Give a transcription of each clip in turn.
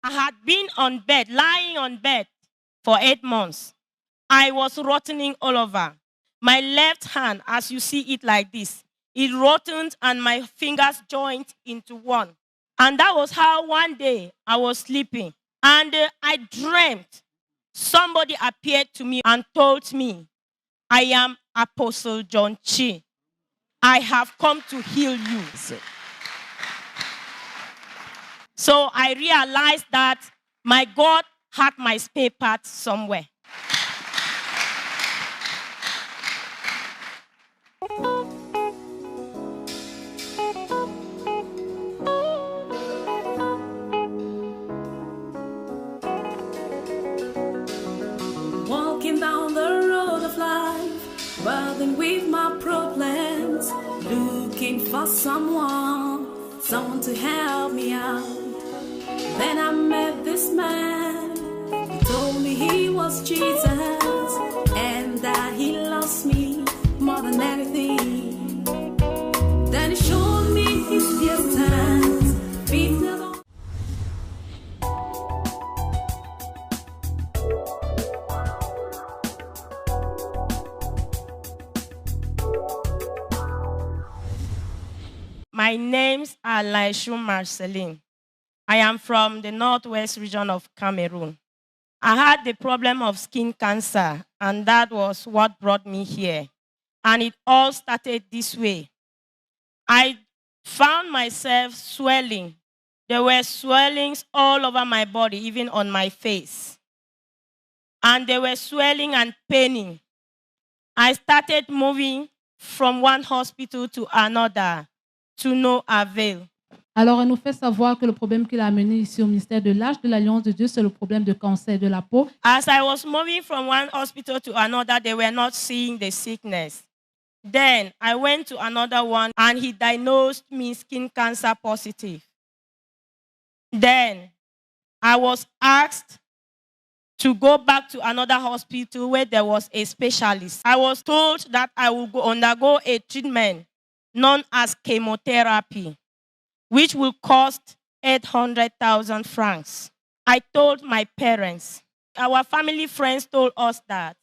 I had been on bed, lying on bed for 8 months. I was rotting all over. My left hand, as you see it like this, it rotted and my fingers joined into one. And that was how one day I was sleeping. And I dreamt somebody appeared to me and told me, I am Apostle John Chi. I have come to heal you. So I realized that my God had my spare parts somewhere. Walking down the road of life, burdened with my problems, looking for someone to help me out. Then I met this man, he told me he was Jesus, and that he loves me more than everything. Then he showed me his distance, My name's Alaishu Marceline. I am from the northwest region of Cameroon. I had the problem of skin cancer, and that was what brought me here. And it all started this way. I found myself swelling. There were swellings all over my body, even on my face. And they were swelling and paining. I started moving from one hospital to another, to no avail. Alors, elle nous fait savoir que le problème qu'il a amené ici au ministère de l'Arche de l'Alliance de Dieu, c'est le problème de cancer de la peau. As I was moving from one hospital to another, they were not seeing the sickness. Then I went to another one and he diagnosed me skin cancer positive. Then I was asked to go back to another hospital where there was a specialist. I was told that I would undergo a treatment known as chemotherapy, which will cost 800,000 francs. I told my parents. Our family friends told us that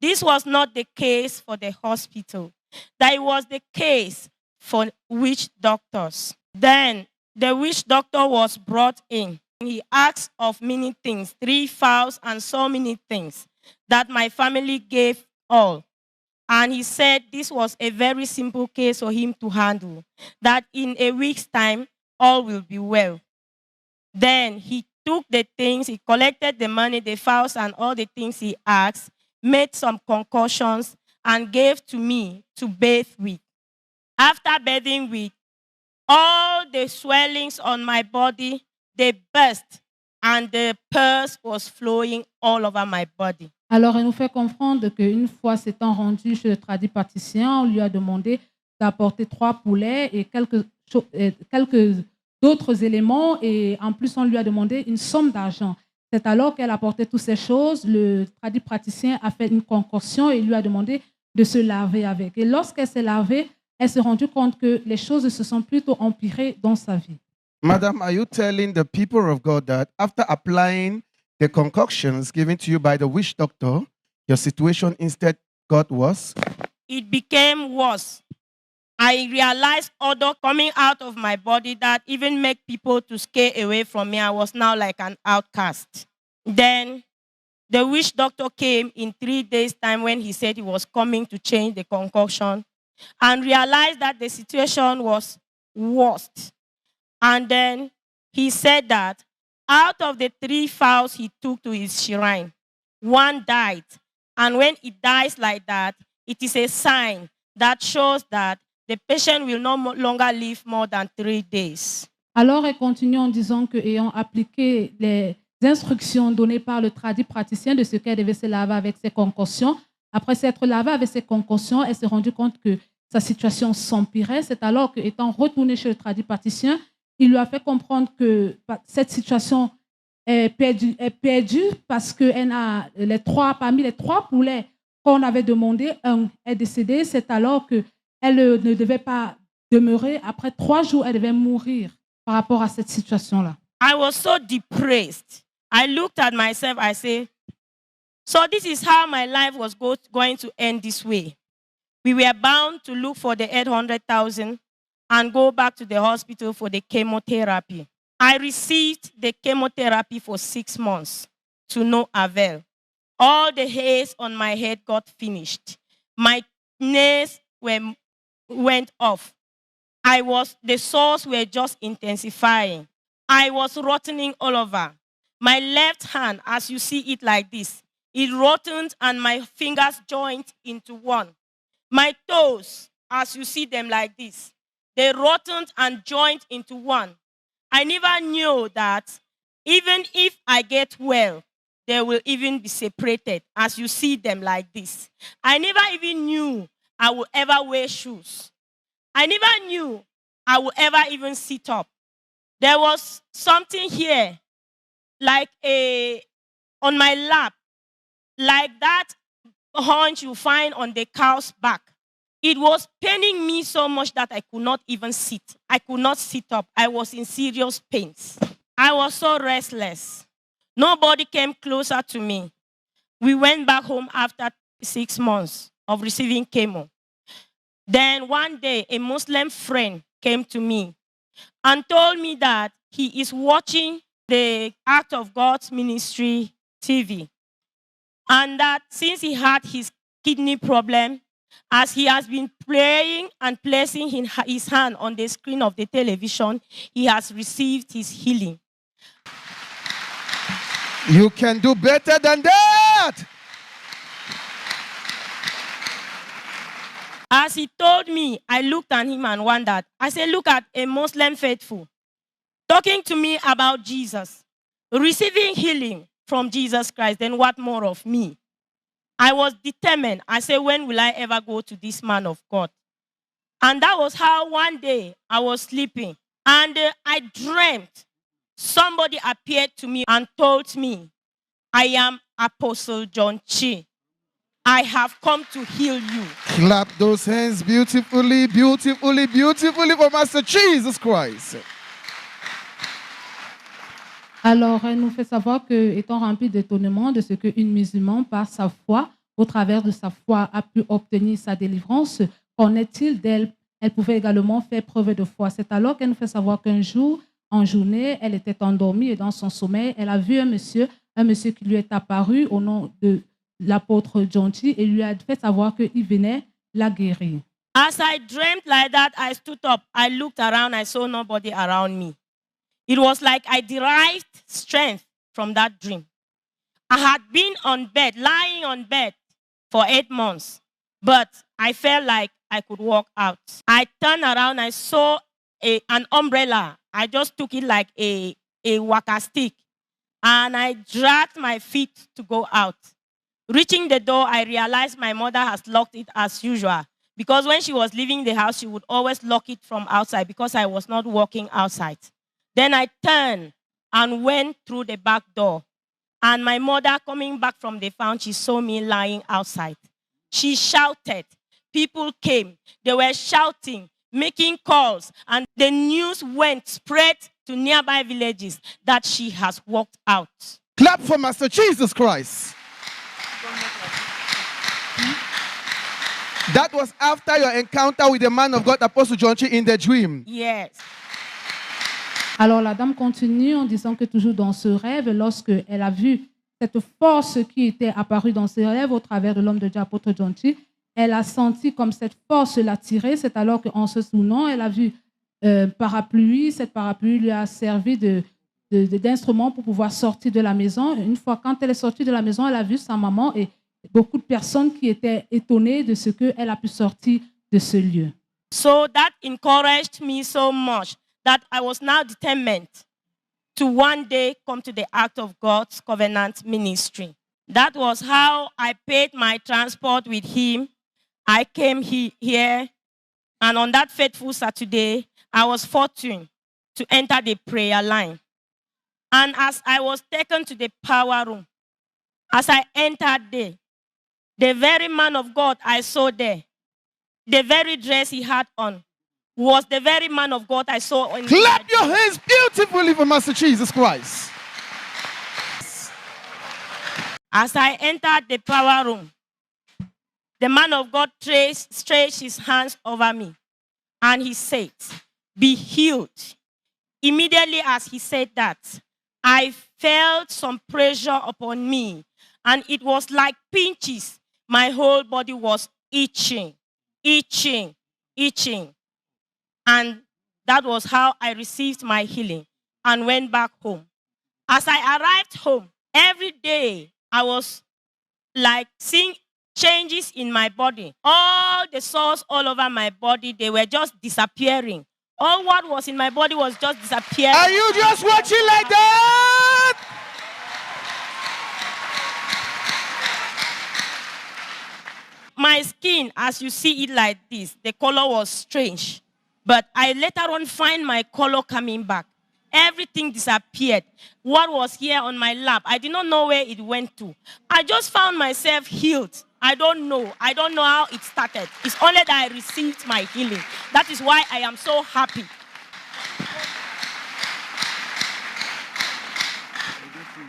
this was not the case for the hospital, that it was the case for witch doctors. Then the witch doctor was brought in. He asked of many things, 3 fowls and so many things that my family gave all. And he said this was a very simple case for him to handle, that in a week's time, all will be well. Then he took the things, he collected the money, the fowls, and all the things he asked, made some concoctions, and gave to me to bathe with. After bathing with, all the swellings on my body, they burst, and the pus was flowing all over my body. Alors, elle nous fait comprendre qu'une fois s'étant rendu chez le tradipraticien, on lui a demandé d'apporter 3 poulets et quelques d'autres éléments. Et en plus, on lui a demandé une somme d'argent. C'est alors qu'elle apportait toutes ces choses, le tradipraticien a fait une concoction et lui a demandé de se laver avec. Et lorsqu'elle s'est lavée, elle s'est rendue compte que les choses se sont plutôt empirées dans sa vie. Madam, are you telling the people of God that after applying the concoctions given to you by the witch doctor, your situation instead got worse? It became worse. I realized odor coming out of my body that even make people to scare away from me. I was now like an outcast. Then the witch doctor came in 3 days' time when he said he was coming to change the concoction and realized that the situation was worst. And then he said that out of the 3 fowls he took to his shrine, 1 died. And when it dies like that, it is a sign that shows that the patient will no longer live more than 3 days. Alors, elle continue en disant qu'ayant appliqué les instructions données par le tradipraticien de ce qu'elle devait se laver avec ses concoctions, après s'être lavée avec ses concoctions, elle s'est rendue compte que sa situation s'empirait. C'est alors qu'étant retournée chez le tradipraticien, il lui a fait comprendre que cette situation est perdue parce que parmi les 3 poulets qu'on avait demandé, un est décédé. C'est alors qu'elle ne devait pas demeurer. Après 3 jours, elle devait mourir par rapport à cette situation-là. I was so depressed. I looked at myself, I say, so this is how my life was going to end this way. We were bound to look for the 800,000 and go back to the hospital for the chemotherapy. I received the chemotherapy for 6 months to no avail. All the hairs on my head got finished. My nails went off. The sores were just intensifying. I was rotting all over. My left hand, as you see it like this, it rotted and my fingers joined into one. My toes, as you see them like this, they rotted and joined into one. I never knew that even if I get well, they will even be separated, as you see them like this. I never even knew I would ever wear shoes. I never knew I would ever even sit up. There was something here, like on my lap, like that haunch you find on the cow's back. It was paining me so much that I could not even sit. I could not sit up. I was in serious pains. I was so restless. Nobody came closer to me. We went back home after 6 months of receiving chemo. Then one day, a Muslim friend came to me and told me that he is watching the Act of God's Ministry TV. And that since he had his kidney problem, as he has been praying and placing his hand on the screen of the television, he has received his healing. You can do better than that. As he told me, I looked at him and wondered. I said, look at a Muslim faithful talking to me about Jesus, receiving healing from Jesus Christ. Then what more of me? I was determined. I said, when will I ever go to this man of God? And that was how one day I was sleeping. And I dreamt somebody appeared to me and told me, I am Apostle John Chi. I have come to heal you. Clap those hands beautifully, beautifully, beautifully for Master Jesus Christ. Alors, elle nous fait savoir que, étant remplie d'étonnement de ce qu'une musulmane, par sa foi, au travers de sa foi, a pu obtenir sa délivrance, qu'en est-il d'elle? Elle pouvait également faire preuve de foi. C'est alors qu'elle nous fait savoir qu'un jour, en journée, elle était endormie et dans son sommeil, elle a vu un monsieur qui lui est apparu au nom de l'apôtre John Chi et lui a fait savoir qu'il venait la guérir. As I dreamt like that, I stood up. I looked around. I saw nobody around me. It was like I derived strength from that dream. I had been lying on bed for 8 months, but I felt like I could walk out. I turned around. I saw an umbrella. I just took it like a walker stick, and I dragged my feet to go out. Reaching the door, I realized my mother has locked it as usual, because when she was leaving the house, she would always lock it from outside because I was not walking outside. Then I turned and went through the back door. And my mother, coming back from the farm, she saw me lying outside. She shouted. People came. They were shouting, making calls. And the news spread to nearby villages that she has walked out. Clap for Master Jesus Christ. That was after your encounter with the man of God, Apostle John Chi, in the dream. Yes. Alors la dame continue en disant que toujours dans ce rêve, lorsque elle a vu cette force qui était apparue dans ses rêves au travers de l'homme de Dieu, apôtre John Chi, elle a senti comme cette force l'attirer. C'est alors qu'en se souvenant, elle a vu parapluie. Cette parapluie lui a servi d'instrument pour pouvoir sortir de la maison. Une fois, quand elle est sortie de la maison, elle a vu sa maman et beaucoup de personnes qui étaient étonnées de ce qu'elle a pu sortir de ce lieu. So that encouraged me so much that I was now determined to one day come to the Act of God's Covenant Ministry. That was how I paid my transport with him. I came here, and on that faithful Saturday, I was fortunate to enter the prayer line. And as I was taken to the power room, as I entered there, the very man of God I saw there, the very dress he had on, was the very man of God I saw in Clap your hands beautifully for Master Jesus Christ. As I entered the power room, the man of God stretched his hands over me and he said, "Be healed." Immediately as he said that, I felt some pressure upon me and it was like pinches. My whole body was itching. And that was how I received my healing and went back home. As I arrived home, every day I was like seeing changes in my body. All the sores all over my body, they were just disappearing. All what was in my body was just disappearing. Are you just watching like that? My skin, as you see it like this, the color was strange. But I later on find my color coming back. Everything disappeared. What was here on my lap, I did not know where it went to. I just found myself healed. I don't know how it started. It's only that I received my healing. That is why I am so happy.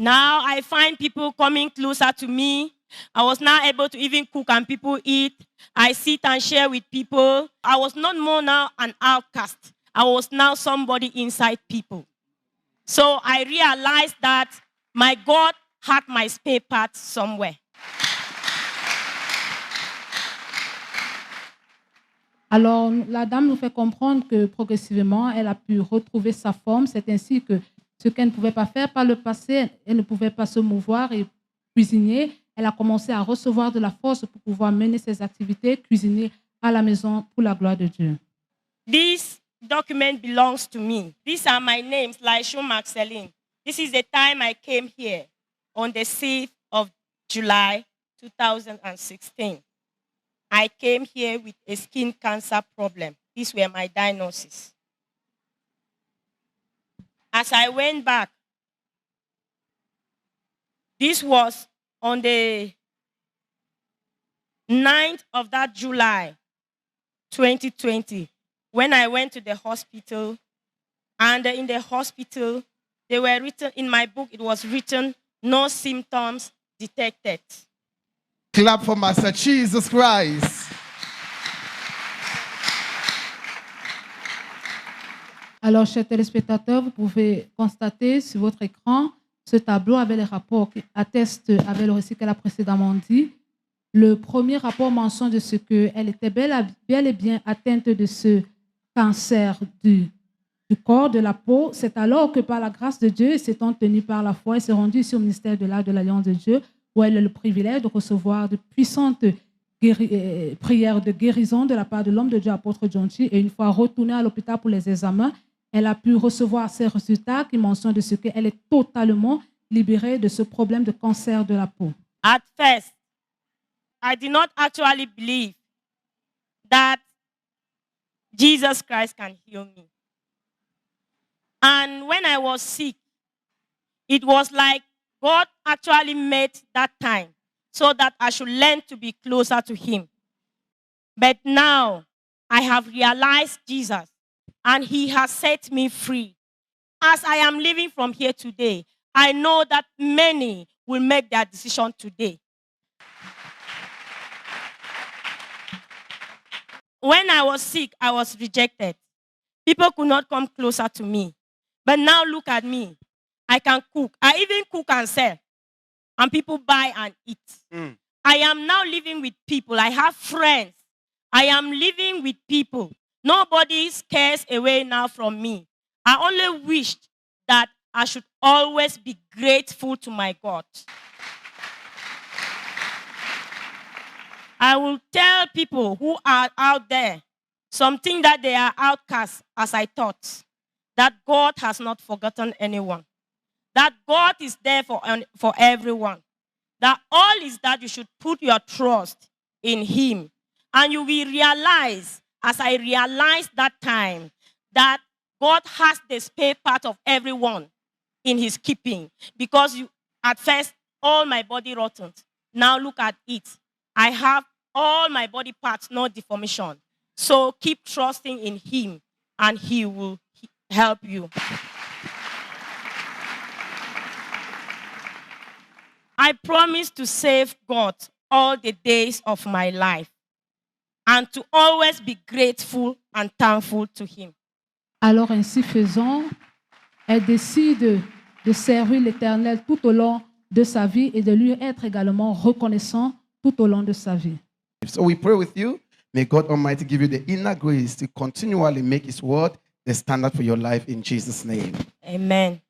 Now I find people coming closer to me. I was now able to even cook and people eat. I sit and share with people. I was not more now an outcast. I was now somebody inside people. So I realized that my God had my spare parts somewhere. Alors, la dame nous fait comprendre que progressivement, elle a pu retrouver sa forme. C'est ainsi que ce qu'elle ne pouvait pas faire par le passé, elle ne pouvait pas se mouvoir et cuisiner. Elle a commencé à recevoir de la force pour pouvoir mener ses activités, cuisiner à la maison pour la gloire de Dieu. This document belongs to me. These are my names, Laishu Maxeline. This is the time I came here on the 6th of July, 2016. I came here with a skin cancer problem. These were my diagnoses. As I went back, this was on the 9th of that July, 2020, when I went to the hospital. And in the hospital, they were written, in my book, it was written, "No symptoms detected." Clap for Master Jesus Christ. Alors, chers téléspectateurs, vous pouvez constater sur votre écran ce tableau avec les rapports qui attestent avec le récit qu'elle a précédemment dit. Le premier rapport mentionne de ce qu'elle était bel et bien atteinte de ce cancer du corps, de la peau. C'est alors que par la grâce de Dieu, s'étant tenue par la foi, elle s'est rendue ici au ministère de l'Arche de l'Alliance de Dieu, où elle a le privilège de recevoir de puissantes prières de guérison de la part de l'homme de Dieu, apôtre John Chi. Et une fois retournée à l'hôpital pour les examens, elle a pu recevoir ces résultats qui mentionnent de ce qu'elle est totalement libérée de ce problème de cancer de la peau. At first, I did not actually believe that Jesus Christ can heal me. And when I was sick, it was like God actually made that time so that I should learn to be closer to Him. But now I have realized Jesus, and He has set me free. As I am living from here today, I know that many will make their decision today. When I was sick, I was rejected. People could not come closer to me. But now look at me. I can cook. I even cook and sell. And people buy and eat. I am now living with people. I have friends. I am living with people. Nobody scares away now from me. I only wished that I should always be grateful to my God. I will tell people who are out there something that they are outcasts, as I thought, that God has not forgotten anyone, that God is there for everyone, that all is that you should put your trust in Him. And you will realize, as I realized that time, that God has the spare part of everyone in His keeping. Because at first, all my body rotten. Now look at it. I have all my body parts, no deformation. So keep trusting in him and he will help you. I promise to save God all the days of my life and to always be grateful and thankful to him. Alors ainsi faisant, elle décide de servir l'Éternel tout au long de sa vie et de lui être également reconnaissant tout au long de sa vie. So we pray with you. May God Almighty give you the inner grace to continually make his word the standard for your life in Jesus' name. Amen.